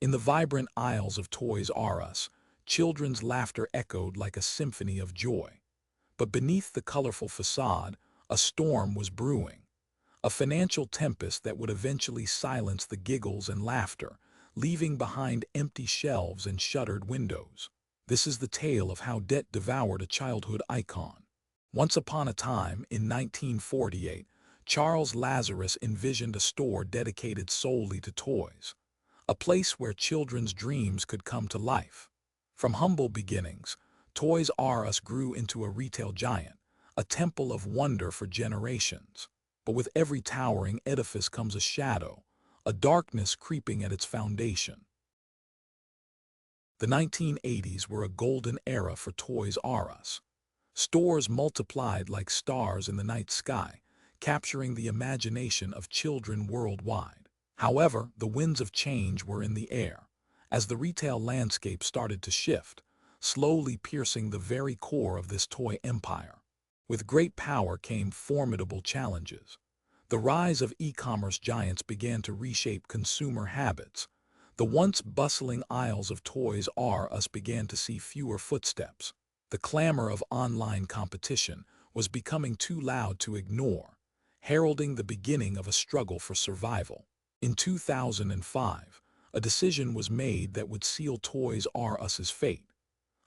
In the vibrant aisles of Toys R Us, children's laughter echoed like a symphony of joy. But beneath the colorful facade, a storm was brewing. A financial tempest that would eventually silence the giggles and laughter, leaving behind empty shelves and shuttered windows. This is the tale of how debt devoured a childhood icon. Once upon a time, in 1948, Charles Lazarus envisioned a store dedicated solely to toys, a place where children's dreams could come to life. From humble beginnings, Toys R Us grew into a retail giant, a temple of wonder for generations. But with every towering edifice comes a shadow, a darkness creeping at its foundation. The 1980s were a golden era for Toys R Us. Stores multiplied like stars in the night sky, capturing the imagination of children worldwide. However, the winds of change were in the air, as the retail landscape started to shift, slowly piercing the very core of this toy empire. With great power came formidable challenges. The rise of e-commerce giants began to reshape consumer habits. The once bustling aisles of Toys R Us began to see fewer footsteps. The clamor of online competition was becoming too loud to ignore, heralding the beginning of a struggle for survival. In 2005, a decision was made that would seal Toys R Us's fate.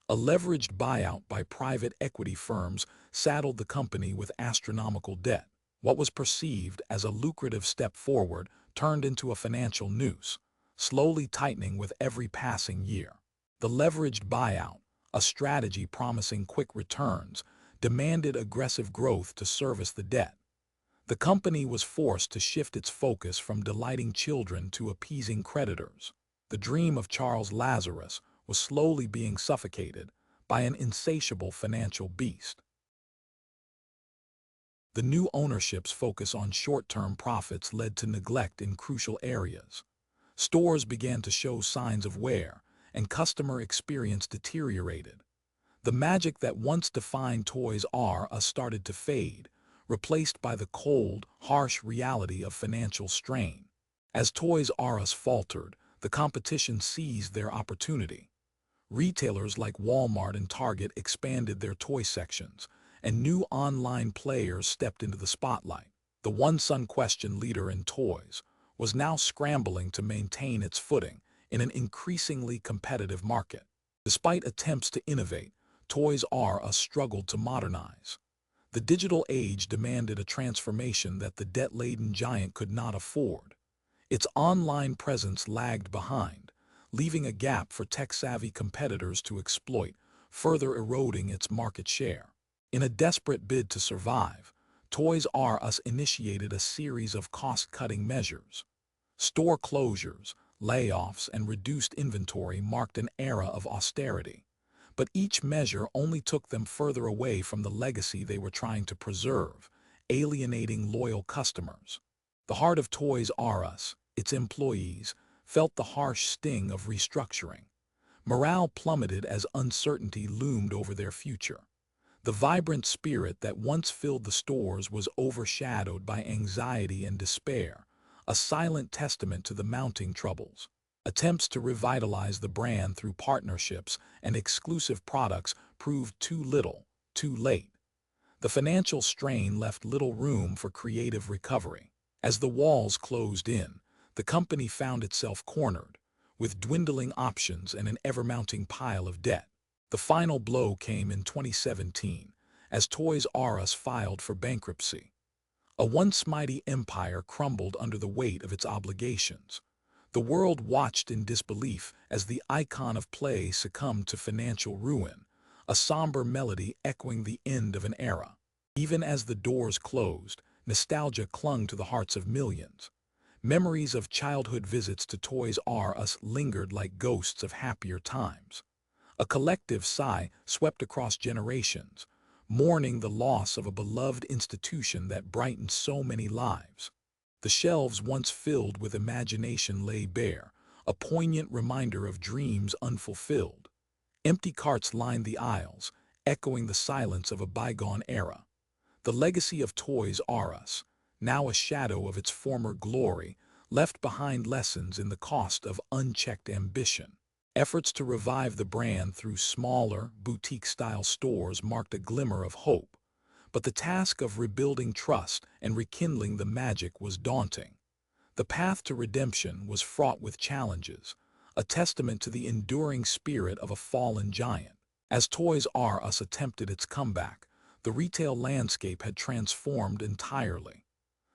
A leveraged buyout by private equity firms saddled the company with astronomical debt. What was perceived as a lucrative step forward turned into a financial noose, slowly tightening with every passing year. The leveraged buyout, a strategy promising quick returns, demanded aggressive growth to service the debt. The company was forced to shift its focus from delighting children to appeasing creditors. The dream of Charles Lazarus was slowly being suffocated by an insatiable financial beast. The new ownership's focus on short-term profits led to neglect in crucial areas. Stores began to show signs of wear, and customer experience deteriorated. The magic that once defined Toys R Us started to fade, replaced by the cold, harsh reality of financial strain. As Toys R Us faltered, the competition seized their opportunity. Retailers like Walmart and Target expanded their toy sections, and new online players stepped into the spotlight. The once unquestioned leader in toys was now scrambling to maintain its footing in an increasingly competitive market. Despite attempts to innovate, Toys R Us struggled to modernize. The digital age demanded a transformation that the debt-laden giant could not afford. Its online presence lagged behind, leaving a gap for tech-savvy competitors to exploit, further eroding its market share. In a desperate bid to survive, Toys R Us initiated a series of cost-cutting measures. Store closures, layoffs, and reduced inventory marked an era of austerity. But each measure only took them further away from the legacy they were trying to preserve, alienating loyal customers. The heart of Toys R Us, its employees, felt the harsh sting of restructuring. Morale plummeted as uncertainty loomed over their future. The vibrant spirit that once filled the stores was overshadowed by anxiety and despair, a silent testament to the mounting troubles. Attempts to revitalize the brand through partnerships and exclusive products proved too little, too late. The financial strain left little room for creative recovery. As the walls closed in, the company found itself cornered, with dwindling options and an ever-mounting pile of debt. The final blow came in 2017, as Toys R Us filed for bankruptcy. A once mighty empire crumbled under the weight of its obligations. The world watched in disbelief as the icon of play succumbed to financial ruin, a somber melody echoing the end of an era. Even as the doors closed, nostalgia clung to the hearts of millions. Memories of childhood visits to Toys R Us lingered like ghosts of happier times. A collective sigh swept across generations, mourning the loss of a beloved institution that brightened so many lives. The shelves once filled with imagination lay bare, a poignant reminder of dreams unfulfilled. Empty carts lined the aisles, echoing the silence of a bygone era. The legacy of Toys R Us, now a shadow of its former glory, left behind lessons in the cost of unchecked ambition. Efforts to revive the brand through smaller, boutique-style stores marked a glimmer of hope, but the task of rebuilding trust and rekindling the magic was daunting. The path to redemption was fraught with challenges, a testament to the enduring spirit of a fallen giant. As Toys R Us attempted its comeback, the retail landscape had transformed entirely.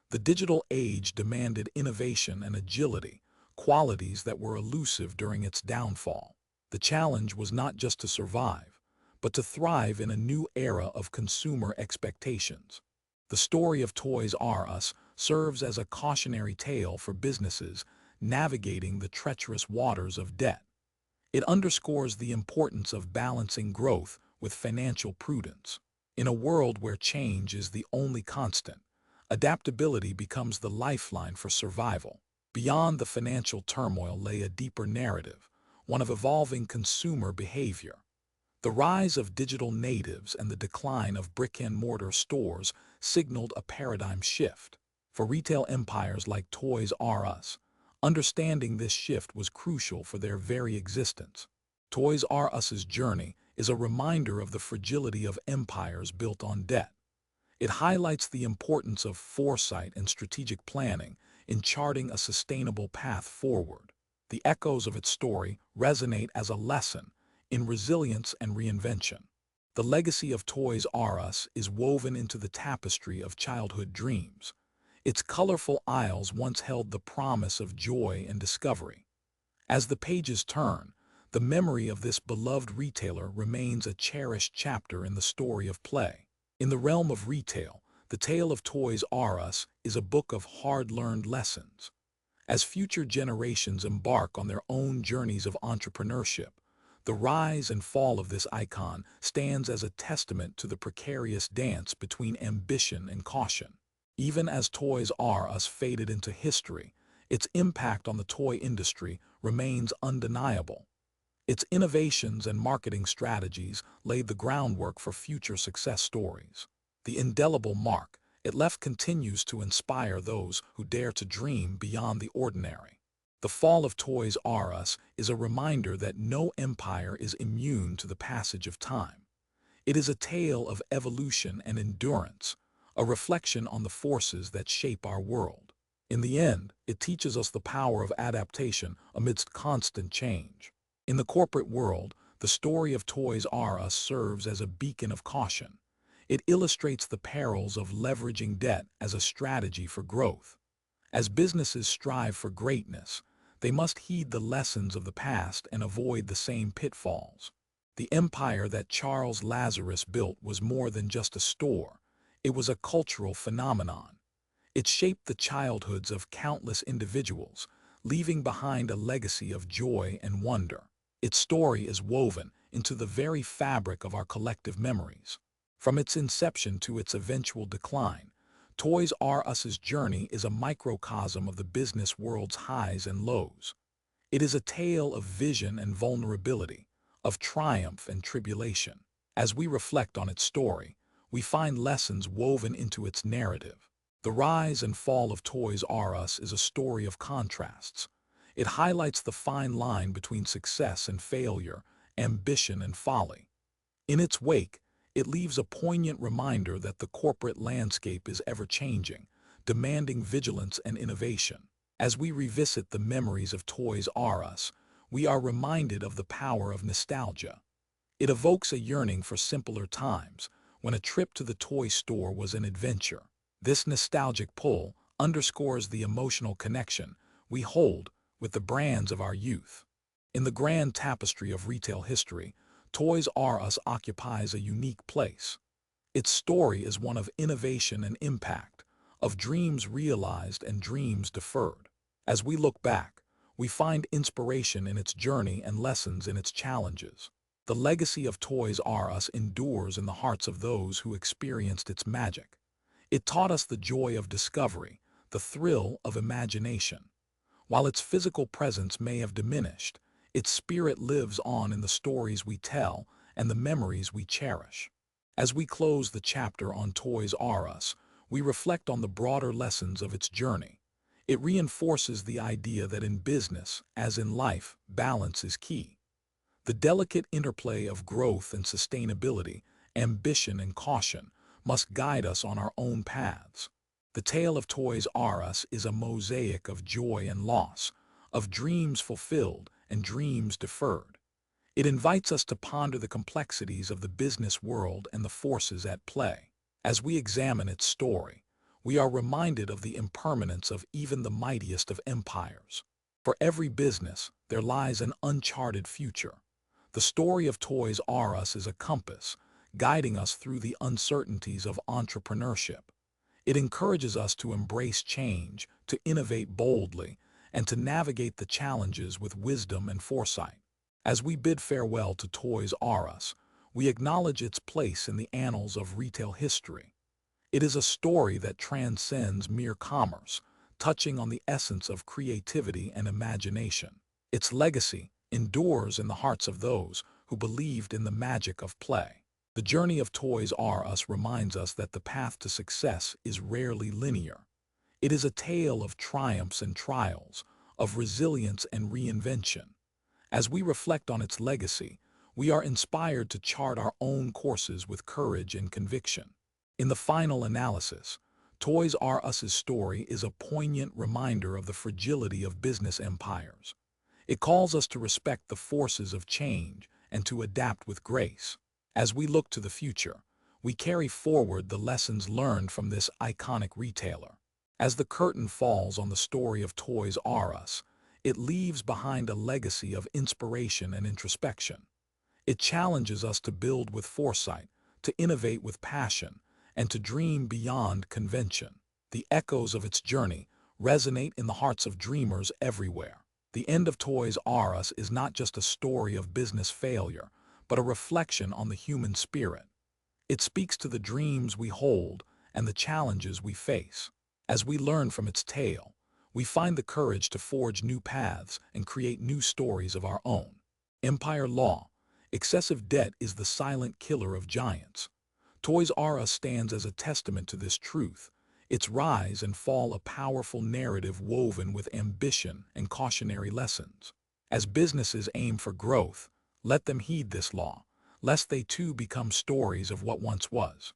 The digital age demanded innovation and agility, qualities that were elusive during its downfall. The challenge was not just to survive, but to thrive in a new era of consumer expectations. The story of Toys R Us serves as a cautionary tale for businesses navigating the treacherous waters of debt. It underscores the importance of balancing growth with financial prudence. In a world where change is the only constant, adaptability becomes the lifeline for survival. Beyond the financial turmoil lay a deeper narrative, one of evolving consumer behavior. The rise of digital natives and the decline of brick-and-mortar stores signaled a paradigm shift. For retail empires like Toys R Us, understanding this shift was crucial for their very existence. Toys R Us's journey is a reminder of the fragility of empires built on debt. It highlights the importance of foresight and strategic planning in charting a sustainable path forward. The echoes of its story resonate as a lesson in resilience and reinvention. The legacy of Toys R Us is woven into the tapestry of childhood dreams. Its colorful aisles once held the promise of joy and discovery. As the pages turn, the memory of this beloved retailer remains a cherished chapter in the story of play. In the realm of retail, the tale of Toys R Us is a book of hard-learned lessons. As future generations embark on their own journeys of entrepreneurship, the rise and fall of this icon stands as a testament to the precarious dance between ambition and caution. Even as Toys R Us faded into history, its impact on the toy industry remains undeniable. Its innovations and marketing strategies laid the groundwork for future success stories. The indelible mark it left continues to inspire those who dare to dream beyond the ordinary. The fall of Toys R Us is a reminder that no empire is immune to the passage of time. It is a tale of evolution and endurance, a reflection on the forces that shape our world. In the end, it teaches us the power of adaptation amidst constant change. In the corporate world, the story of Toys R Us serves as a beacon of caution. It illustrates the perils of leveraging debt as a strategy for growth. As businesses strive for greatness, they must heed the lessons of the past and avoid the same pitfalls. The empire that Charles Lazarus built was more than just a store. It was a cultural phenomenon. It shaped the childhoods of countless individuals, leaving behind a legacy of joy and wonder. Its story is woven into the very fabric of our collective memories. From its inception to its eventual decline, Toys R Us's journey is a microcosm of the business world's highs and lows. It is a tale of vision and vulnerability, of triumph and tribulation. As we reflect on its story, we find lessons woven into its narrative. The rise and fall of Toys R Us is a story of contrasts. It highlights the fine line between success and failure, ambition and folly. In its wake, it leaves a poignant reminder that the corporate landscape is ever-changing, demanding vigilance and innovation. As we revisit the memories of Toys R Us, we are reminded of the power of nostalgia. It evokes a yearning for simpler times, when a trip to the toy store was an adventure. This nostalgic pull underscores the emotional connection we hold with the brands of our youth. In the grand tapestry of retail history, Toys R Us occupies a unique place. Its story is one of innovation and impact, of dreams realized and dreams deferred. As we look back, we find inspiration in its journey and lessons in its challenges. The legacy of Toys R Us endures in the hearts of those who experienced its magic. It taught us the joy of discovery, the thrill of imagination. While its physical presence may have diminished, its spirit lives on in the stories we tell and the memories we cherish. As we close the chapter on Toys R Us, we reflect on the broader lessons of its journey. It reinforces the idea that in business, as in life, balance is key. The delicate interplay of growth and sustainability, ambition and caution, must guide us on our own paths. The tale of Toys R Us is a mosaic of joy and loss, of dreams fulfilled and dreams deferred. It invites us to ponder the complexities of the business world and the forces at play. As we examine its story, we are reminded of the impermanence of even the mightiest of empires. For every business, there lies an uncharted future. The story of Toys R Us is a compass, guiding us through the uncertainties of entrepreneurship. It encourages us to embrace change, to innovate boldly, and to navigate the challenges with wisdom and foresight. As we bid farewell to Toys R Us, we acknowledge its place in the annals of retail history. It is a story that transcends mere commerce, touching on the essence of creativity and imagination. Its legacy endures in the hearts of those who believed in the magic of play. The journey of Toys R Us reminds us that the path to success is rarely linear. It is a tale of triumphs and trials, of resilience and reinvention. As we reflect on its legacy, we are inspired to chart our own courses with courage and conviction. In the final analysis, Toys R Us's story is a poignant reminder of the fragility of business empires. It calls us to respect the forces of change and to adapt with grace. As we look to the future, we carry forward the lessons learned from this iconic retailer. As the curtain falls on the story of Toys R Us, it leaves behind a legacy of inspiration and introspection. It challenges us to build with foresight, to innovate with passion, and to dream beyond convention. The echoes of its journey resonate in the hearts of dreamers everywhere. The end of Toys R Us is not just a story of business failure, but a reflection on the human spirit. It speaks to the dreams we hold and the challenges we face. As we learn from its tale, we find the courage to forge new paths and create new stories of our own. Empire Law. Excessive debt is the silent killer of giants. Toys R Us stands as a testament to this truth, its rise and fall a powerful narrative woven with ambition and cautionary lessons. As businesses aim for growth, let them heed this law, lest they too become stories of what once was.